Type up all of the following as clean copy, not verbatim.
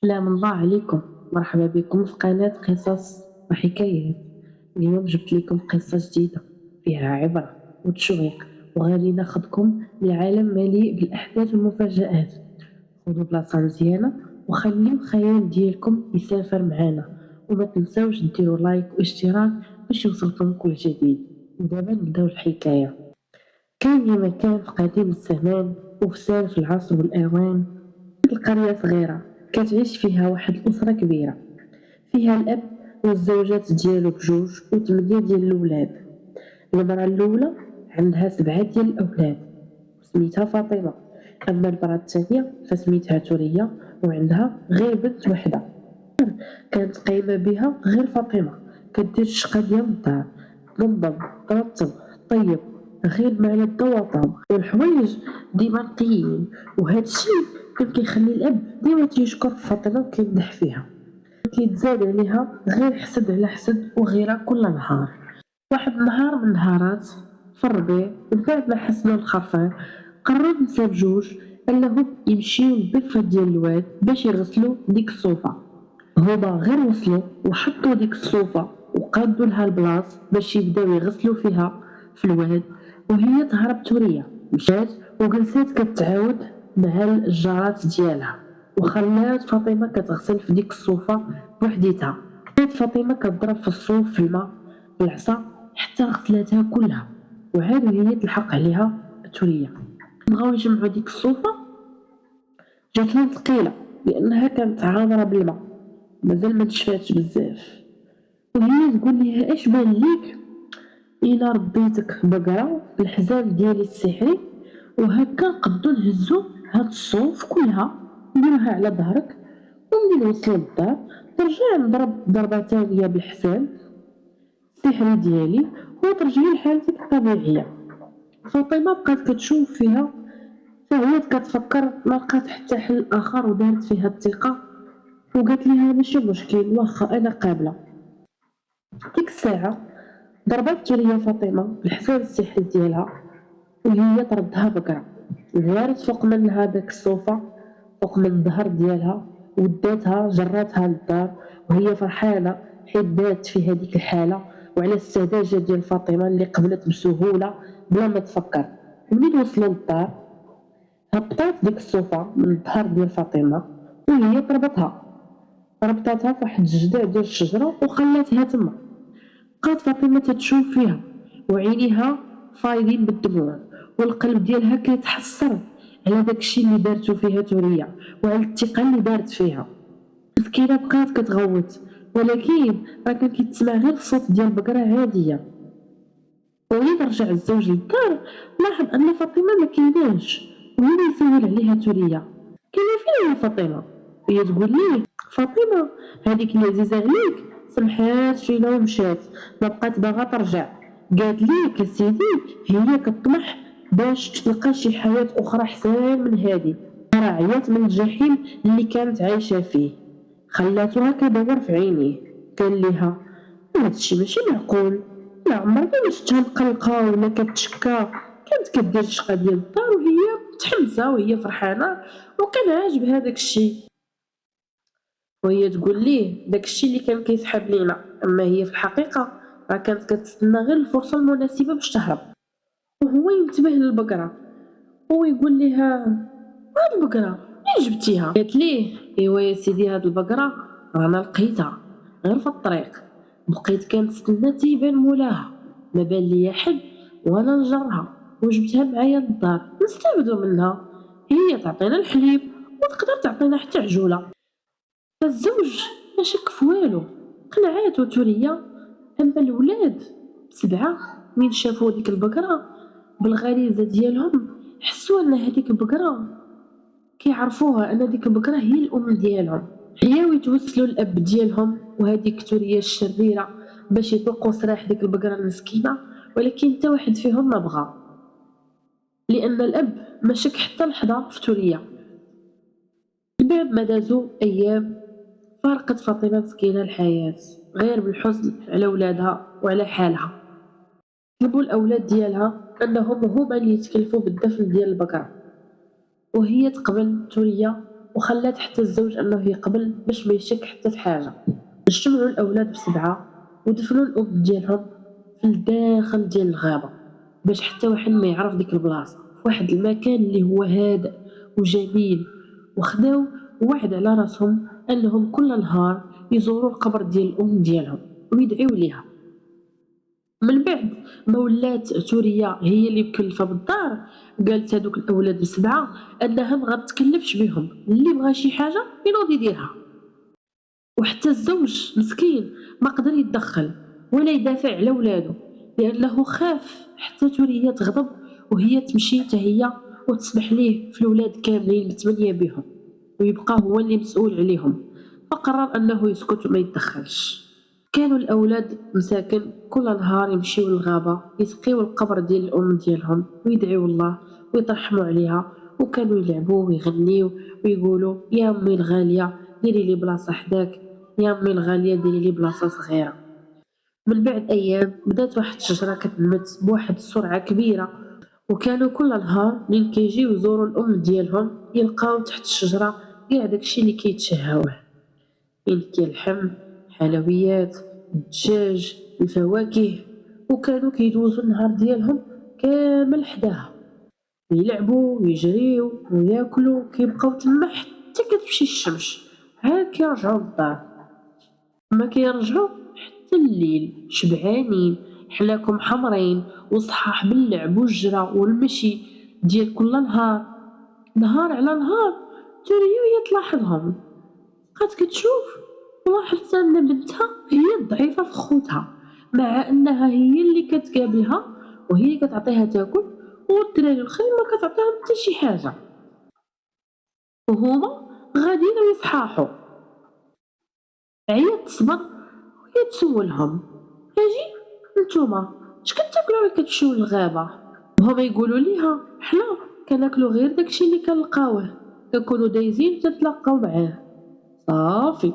سلام الله عليكم، مرحبا بكم في قناة قصص وحكايات. اليوم جبت لكم قصة جديدة فيها عبرة وتشويق، وغادي ناخدكم لعالم مليء بالأحداث والمفاجآت. خذوا بلاصة مزيانة وخليو الخيال ديالكم يسافر معانا، وما تنساوش ديروا لايك واشتراك باش يوصلكم كل جديد. ودابا نبداو الحكاية. كان يا مكان في قديم الزمان وفي سالف العصر والأوان، القرية صغيرة كتعيش فيها واحد الأسرة كبيرة، فيها الأب والزوجات ديالو بجوج و8 ديال الولاد. المرا الأولى عندها 7 ديال الأولاد سميتها فاطمة، أما المرا الثانية فسميتها ثريا وعندها غير بنت وحدة. كانت قايمة بها غير فاطمة، كدير الشقا ديال الدار، تنظم، ترتب، طيب، غير مع الضو وطاب والحوايج ديما نقيين. وهذا الشيء كان كيخلي الأب ديما تيشكر في فاطمة وكيمدح فيها، كيتزاد عليها غير حسد على حسد وغيرها كل نهار. واحد النهار من النهارات في الربيع، من بعد ما حسنوا الخرفان، قرروا النسا بجوج انهم يمشيو للضفة ديال الواد باش يغسلوا ديك الصوفة. هما غير وصلوا وحطوا ديك الصوفة وقادوا لها البلاص باش يبداو يغسلوا فيها في الواد، وهي تهرب ثريا مشات وجلسات كتعاود مع الجارات ديالها، وخلات فاطمة كتغسل في ديك الصوفة بوحديتها. بدات فاطمة كتضرب في الصوف في الماء بالعصا حتى غسلاتها كلها، وعاد وهي تلحق عليها ثريا. بغاو يجمعوا ديك الصوفة، جاتهم ثقيلة لأنها كانت عامرة بالماء، مازال ما نشفاتش بزاف. وهي تقول ليها اش بان ليك الا ربيتك بقرة بالحزام ديالي السحري، وهكا نقدو نهزو هاد الصوف كلها نديروها على ظهرك، ومنين نوصلو للدار ترجع نضرب ضربة تانية بالحزام السحري ديالي وترجعي لحالتك الطبيعية. فاطمة بقات كتشوف فيها، فهي كتفكر ما لقات حتى حل اخر ودارت فيها الثقة، وقالت ليها ماشي مشكل واخا انا قابلة. ديك الساعة ضربات ثريا فاطمة بالحزام السحري ديالها وهي طردها بقرة، وغارت فوق منها داك الصوفة فوق من الظهر ديالها وداتها جراتها للدار، وهي فرحانة حيت دات في هذيك الحالة وعلى السذاجة ديال فاطمة اللي قبلت بسهولة بلا ما تفكر. ومنين وصلوا للدار هبطات ديك الصوفة من الظهر ديال فاطمة وهي ربطتها في واحد الجذع ديال الشجرة وخلاتها تما. بقات فاطمة تتشوف فيها وعينيها فايضين بالدموع، والقلب ديالها كيتحسر على داكشي اللي دارتو فيها ثريا وعلى الثقة اللي دارت فيها. مسكينة بقات كتغوت، ولكن راه كان كيتسمع غير الصوت ديال بقرة عادية. ومنين رجع الزوج للدار لاحظ أن فاطمة مكايناش، وهنا يسول عليها ثريا، كاينة فين يا فاطمة؟ وهي تقول ليه فاطمة هذيك اللي عزيزة عليك سمحات فينا ومشات، ما بقات باغا ترجع، قالت ليك سيدي هي كطمح باش تلقى شي حياة أخرى حسن من هادي، راه عيات من الجحيم اللي كانت عايشة فيه. خلاتو هكا دور في عينيه، قال ليها هادشي ماشي معقول، لا عمرني ما شفتها مقلقة ولا كتشكى، كانت كدير الشقا ديال الدار وهي متحمسة وهي فرحانة وكان عاجبها داكشي. وهي تقول ليه داكشي اللي كان كيسحاب لينا، اما هي في الحقيقة راه كانت كتسنى غير الفرصة المناسبة باش تهرب. وهو ينتبه للبقرة ويقول ليها هاد البقرة منين جبتيها؟ قالت ليه ايوا يا سيدي هاد البقرة رانا لقيتها غير في الطريق، بقيت كنتسنى تيبان مولاها، ما بان ليا حد وانا نجرها وجبتها معايا للدار نستافدو منها، هي تعطينا الحليب وتقدر تعطينا حتى عجولة. فالزوج ما شك في والو، قنعاتو ثريا. اما الولاد 7 من شافوا ديك البقرة بالغريزة ديالهم حسوا ان هذيك البقرة كيعرفوها ان ديك البقرة هي الام ديالهم، حياو يتوسلوا للاب ديالهم وهذيك ثريا الشريرة باش يطلقوا سراح ديك البقرة المسكينة، ولكن حتى واحد فيهم ما بغى، لان الاب ما شك حتى لحظة في ثريا. من بعد ما دازوا ايام فارقت فاطمة مسكينة الحياة غير بالحزن على ولادها وعلى حالها. طلبوا الأولاد ديالها أنهم هما اللي يتكلفوا بالدفن ديال البقرة، وهي تقبل ثريا وخلات حتى الزوج أنه يقبل باش ما يشك حتى في حاجة. اجتمعوا الأولاد بسبعة ودفنوا الأم ديالهم في الداخل ديال الغابة باش حتى واحد ما يعرف ديك البلاصة، في واحد المكان اللي هو هادئ وجميل. وخداو وعد على راسهم أنهم كل نهار يزوروا القبر ديال الأم ديالهم ويدعيو ليها. من بعد ما ولات توريا هي اللي مكلفة بالدار، قالت هادوك الأولاد السبعة أنها ما غتكلفش بيهم، اللي بغا شي حاجة ينوض يديرها. وحتى الزوج مسكين ما قدر يتدخل ولا يدافع على ولادو، لأنه خاف حتى توريا تغضب وهي تمشي حتى هي وتسمح ليه في الولاد كاملين ب8 بهم ويبقى هو اللي مسؤول عليهم. فقرر أنه يسكت وما يتدخلش. كانوا الأولاد مساكن كل نهار يمشيو للغابة يسقيو القبر ديال الأم ديالهم ويدعيو الله ويترحموا عليها، وكانوا يلعبوا ويغنيو ويقولوا يا أمي الغالية ديري لي بلاصة حداك، يا أمي الغالية ديري لي بلاصة صغيرة. من بعد أيام بدات واحد الشجرة كتنمت بواحد السرعة كبيرة، وكانوا كل نهار منين كيجيو يزوروا الأم ديالهم يلقاو تحت الشجرة قاع داكشي اللي كيتشهاوه، كاين اللحم، الحلويات، الدجاج، الفواكه. وكانوا كيدوزو النهار ديالهم كامل حداها يلعبوا ويجريو وياكلوا، كيبقاو تما حتى كتمشي الشمس عاد كيرجعوا للدار. ما كيرجعوا حتى الليل شبعانين حلاكم حمرين وصحاح باللعب والجرا والمشي ديال كل نهار. نهار على نهار توريا وهي تلاحظهم، بقات كتشوف ولاحظت أن بنتها هي الضعيفة في خوتها، مع أنها هي اللي كتقابلها وهي كتعطيها تاكل، والدراري الآخرين ما كتعطيهم حتى شي حاجة وهما غاديين ويصحاحوا. عيات تصبر وهي تسولهم اجي نتوما اش كتاكلوا ملي كتمشيو للغابة؟ وهما يقولوا ليها حنا كناكلوا غير داكشي اللي كنلقاوه، كنكونوا دايزين تتلاقاو معاه صافي.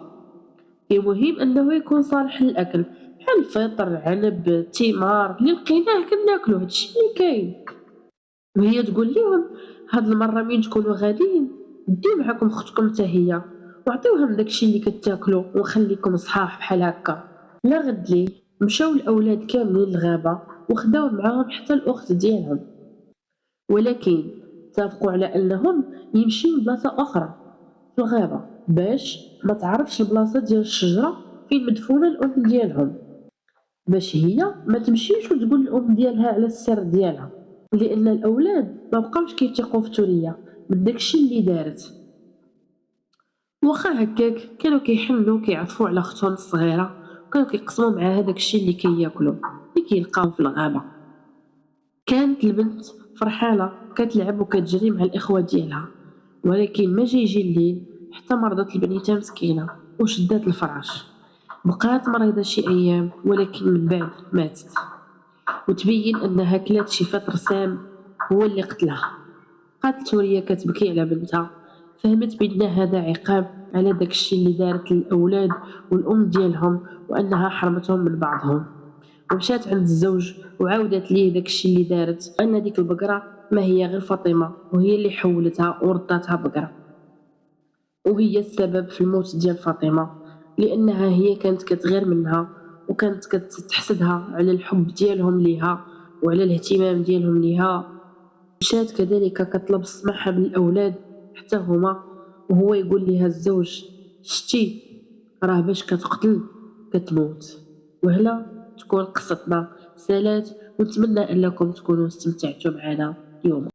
المهم أنه يكون صالح للأكل بحال الفطر، عنب، التمار، اللي لقيناه كناكلو هادشي اللي كاين. وهي تقول ليهم هاد المرة مين تكونوا غاديين ديو معاكم ختكم حتى هي وعطيوهم داكشي اللي كتاكلو وخليكم صحاح بحال هكا. لا غد ليه مشاو الأولاد كاملين للغابة وخداو معاهم حتى الأخت ديالهم، ولكن اتفقوا على أنهم يمشيو لبلاصة أخرى في الغابة باش ما تعرفش البلاصة ديال الشجرة فين مدفونة الأم ديالهم، باش هي ما تمشيش وتقول الأم ديالها على السر ديالها، لأن الأولاد ما بقاوش كيثيقوا في توريا من داكشي اللي دارت. واخا هكاك كانوا كيحنوا كيعطفوا على اختهم الصغيرة وكانوا كيقسموا معاها داكشي اللي كياكلوا اللي كيلقاو في الغابة. كانت البنت فرحانة كتلعب وكتجري مع الإخوة ديالها، ولكن ما جا يجي الليل حتى مرضت البنيتة مسكينة وشدات الفراش. بقات مريضة شي أيام ولكن من بعد ماتت، وتبين أنها كلات شي فطر سام هو اللي قتلها. بقات توريا كتبكي على بنتها، فهمت بأن هذا عقاب على داكشي اللي دارت للأولاد والأم ديالهم وأنها حرمتهم من بعضهم. ومشات عند الزوج وعاودت ليه داكشي اللي دارت، أن ديك البقرة ما هي غير فاطمة وهي اللي حولتها ورداتها بقرة، وهي السبب في الموت ديال فاطمة، لأنها هي كانت كتغير منها وكانت كتحسدها على الحب ديالهم ليها وعلى الاهتمام ديالهم ليها. مشات كذلك كطلب السماح من الأولاد حتى هما، وهو يقول ليها الزوج شتي راه باش كتقتل كتموت. وهنا تكون قصتنا. سالات ونتمنى أنكم تكونوا استمتعتوا معنا اليوم.